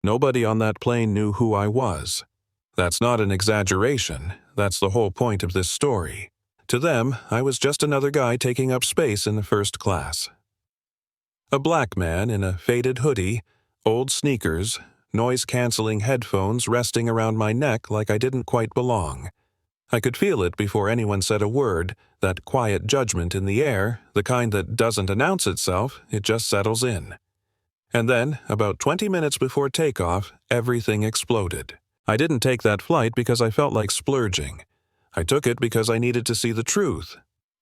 Nobody on that plane knew who I was. That's not an exaggeration, that's the whole point of this story. To them, I was just another guy taking up space in the first class. A black man in a faded hoodie, old sneakers, noise-canceling headphones resting around my neck like I didn't quite belong. I could feel it before anyone said a word, that quiet judgment in the air, the kind that doesn't announce itself, it just settles in. And then, about 20 minutes before takeoff, everything exploded. I didn't take that flight because I felt like splurging. I took it because I needed to see the truth.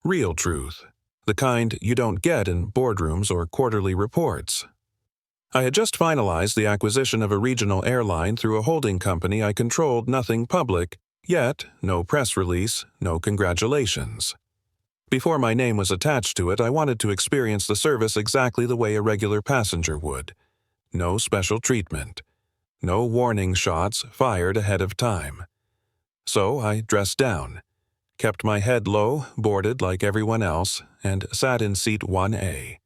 Real truth. The kind you don't get in boardrooms or quarterly reports. I had just finalized the acquisition of a regional airline through a holding company I controlled, nothing public, yet no press release, no congratulations. Before my name was attached to it, I wanted to experience the service exactly the way a regular passenger would. No special treatment. No warning shots fired ahead of time. So I dressed down, kept my head low, boarded like everyone else, and sat in seat 1A.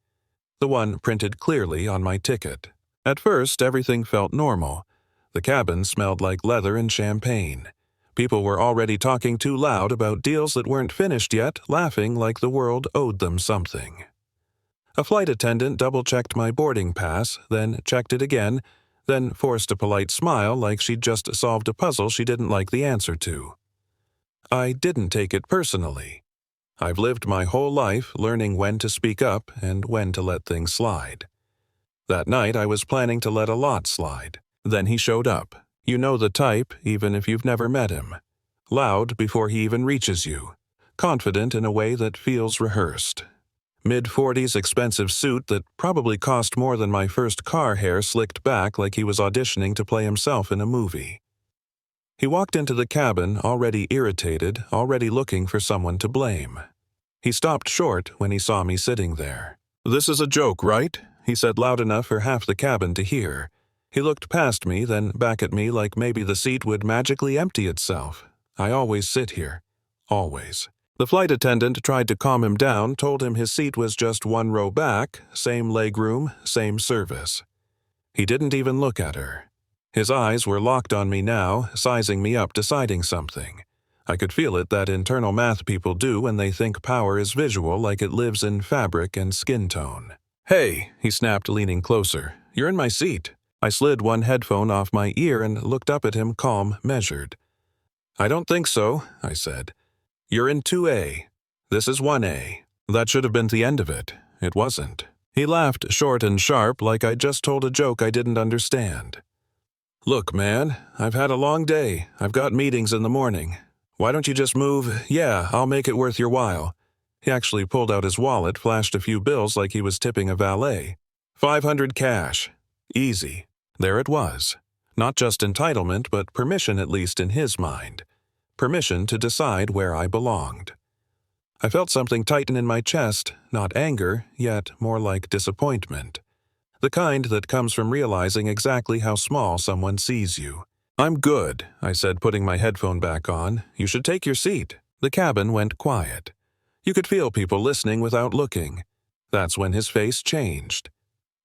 The one printed clearly on my ticket. At first, everything felt normal. The cabin smelled like leather and champagne. People were already talking too loud about deals that weren't finished yet, laughing like the world owed them something. A flight attendant double-checked my boarding pass, then checked it again, then forced a polite smile like she'd just solved a puzzle she didn't like the answer to. I didn't take it personally. I've lived my whole life learning when to speak up and when to let things slide. That night I was planning to let a lot slide. Then he showed up. You know the type, even if you've never met him. Loud before he even reaches you. Confident in a way that feels rehearsed. Mid-40s expensive suit that probably cost more than my first car hair slicked back like he was auditioning to play himself in a movie. He walked into the cabin already irritated, already looking for someone to blame. He stopped short when he saw me sitting there. "This is a joke, right?" he said loud enough for half the cabin to hear. He looked past me, then back at me like maybe the seat would magically empty itself. I always sit here. Always. The flight attendant tried to calm him down, told him his seat was just one row back, same legroom, same service. He didn't even look at her. His eyes were locked on me now, sizing me up, deciding something. I could feel it, that internal math people do when they think power is visual, like it lives in fabric and skin tone. "Hey," he snapped, leaning closer. "You're in my seat." I slid one headphone off my ear and looked up at him, calm, measured. "I don't think so," I said. "You're in 2A. This is 1A. That should have been the end of it. It wasn't." He laughed short and sharp like I'd just told a joke I didn't understand. "Look, man, I've had a long day. I've got meetings in the morning. Why don't you just move? Yeah, I'll make it worth your while." He actually pulled out his wallet, flashed a few bills like he was tipping a valet. 500 cash. Easy. There it was. Not just entitlement, but permission, at least in his mind. Permission to decide where I belonged. I felt something tighten in my chest, not anger, yet more like disappointment. The kind that comes from realizing exactly how small someone sees you. "I'm good," I said, putting my headphone back on. "You should take your seat." The cabin went quiet. You could feel people listening without looking. That's when his face changed.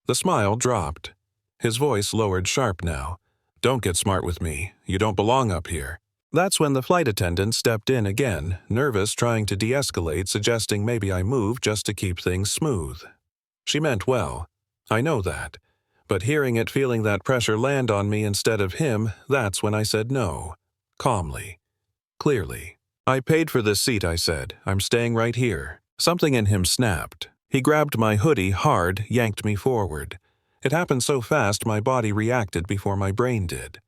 The smile dropped. His voice lowered sharp now. "Don't get smart with me. You don't belong up here." That's when the flight attendant stepped in again, nervous, trying to de-escalate, suggesting maybe I move just to keep things smooth. She meant well. I know that. But hearing it, feeling that pressure land on me instead of him, that's when I said no. Calmly. Clearly. "I paid for this seat," I said. "I'm staying right here." Something in him snapped. He grabbed my hoodie hard, yanked me forward. It happened so fast my body reacted before my brain did.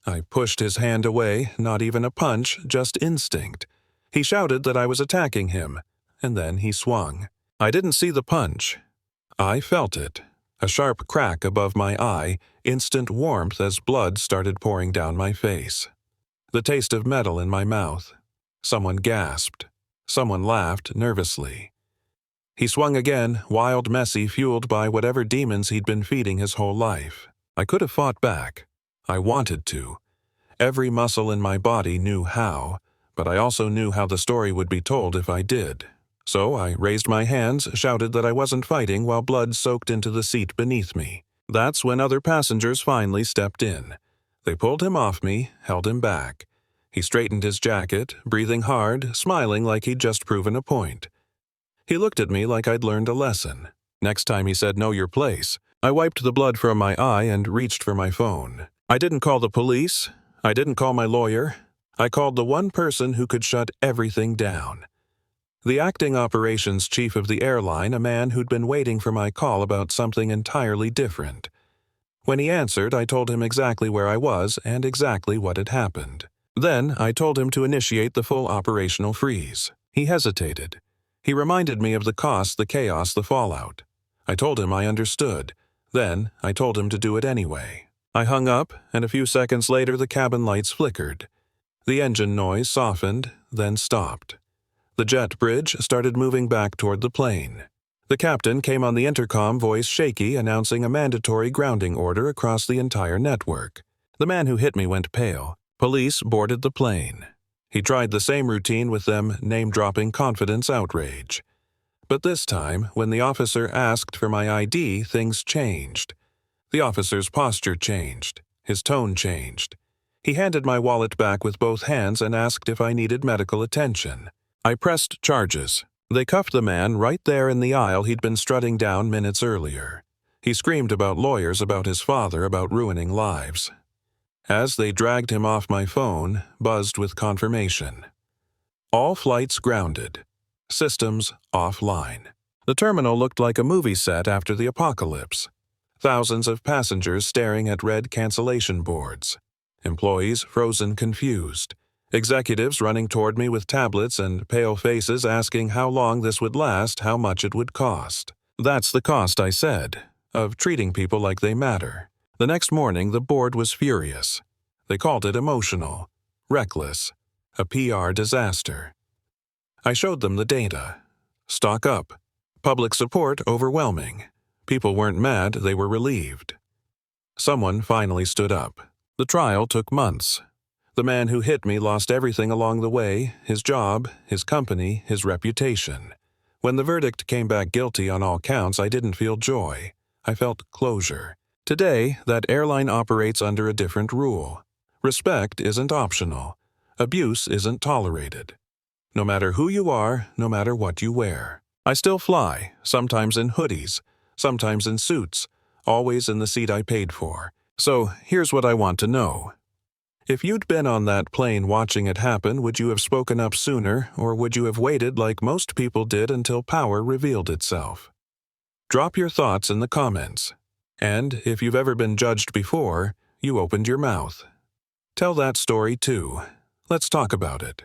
I pushed his hand away, not even a punch, just instinct. He shouted that I was attacking him, and then he swung. I didn't see the punch. I felt it. A sharp crack above my eye, instant warmth as blood started pouring down my face. The taste of metal in my mouth. Someone gasped. Someone laughed nervously. He swung again, wild, messy, fueled by whatever demons he'd been feeding his whole life. I could have fought back. I wanted to. Every muscle in my body knew how, but I also knew how the story would be told if I did. So I raised my hands, shouted that I wasn't fighting while blood soaked into the seat beneath me. That's when other passengers finally stepped in. They pulled him off me, held him back. He straightened his jacket, breathing hard, smiling like he'd just proven a point. He looked at me like I'd learned a lesson. Next time he said, "Know your place," I wiped the blood from my eye and reached for my phone. I didn't call the police. I didn't call my lawyer. I called the one person who could shut everything down. The acting operations chief of the airline, a man who'd been waiting for my call about something entirely different. When he answered, I told him exactly where I was and exactly what had happened. Then I told him to initiate the full operational freeze. He hesitated. He reminded me of the cost, the chaos, the fallout. I told him I understood. Then I told him to do it anyway. I hung up, and a few seconds later the cabin lights flickered. The engine noise softened, then stopped. The jet bridge started moving back toward the plane. The captain came on the intercom, voice shaky, announcing a mandatory grounding order across the entire network. The man who hit me went pale. Police boarded the plane. He tried the same routine with them, name-dropping confidence outrage. But this time, when the officer asked for my ID, things changed. The officer's posture changed. His tone changed. He handed my wallet back with both hands and asked if I needed medical attention. I pressed charges. They cuffed the man right there in the aisle he'd been strutting down minutes earlier. He screamed about lawyers, about his father, about ruining lives. As they dragged him off, my phone buzzed with confirmation. All flights grounded. Systems offline. The terminal looked like a movie set after the apocalypse. Thousands of passengers staring at red cancellation boards. Employees frozen confused. Executives running toward me with tablets and pale faces asking how long this would last, how much it would cost. That's the cost, I said, of treating people like they matter. The next morning, the board was furious. They called it emotional, reckless, a PR disaster. I showed them the data. Stock up. Public support overwhelming. People weren't mad, they were relieved. Someone finally stood up. The trial took months. The man who hit me lost everything along the way, his job, his company, his reputation. When the verdict came back guilty on all counts, I didn't feel joy. I felt closure. Today, that airline operates under a different rule. Respect isn't optional. Abuse isn't tolerated. No matter who you are, no matter what you wear. I still fly, sometimes in hoodies, sometimes in suits, always in the seat I paid for. So here's what I want to know. If you'd been on that plane watching it happen, would you have spoken up sooner, or would you have waited like most people did until power revealed itself? Drop your thoughts in the comments. And if you've ever been judged before, you opened your mouth. Tell that story too. Let's talk about it.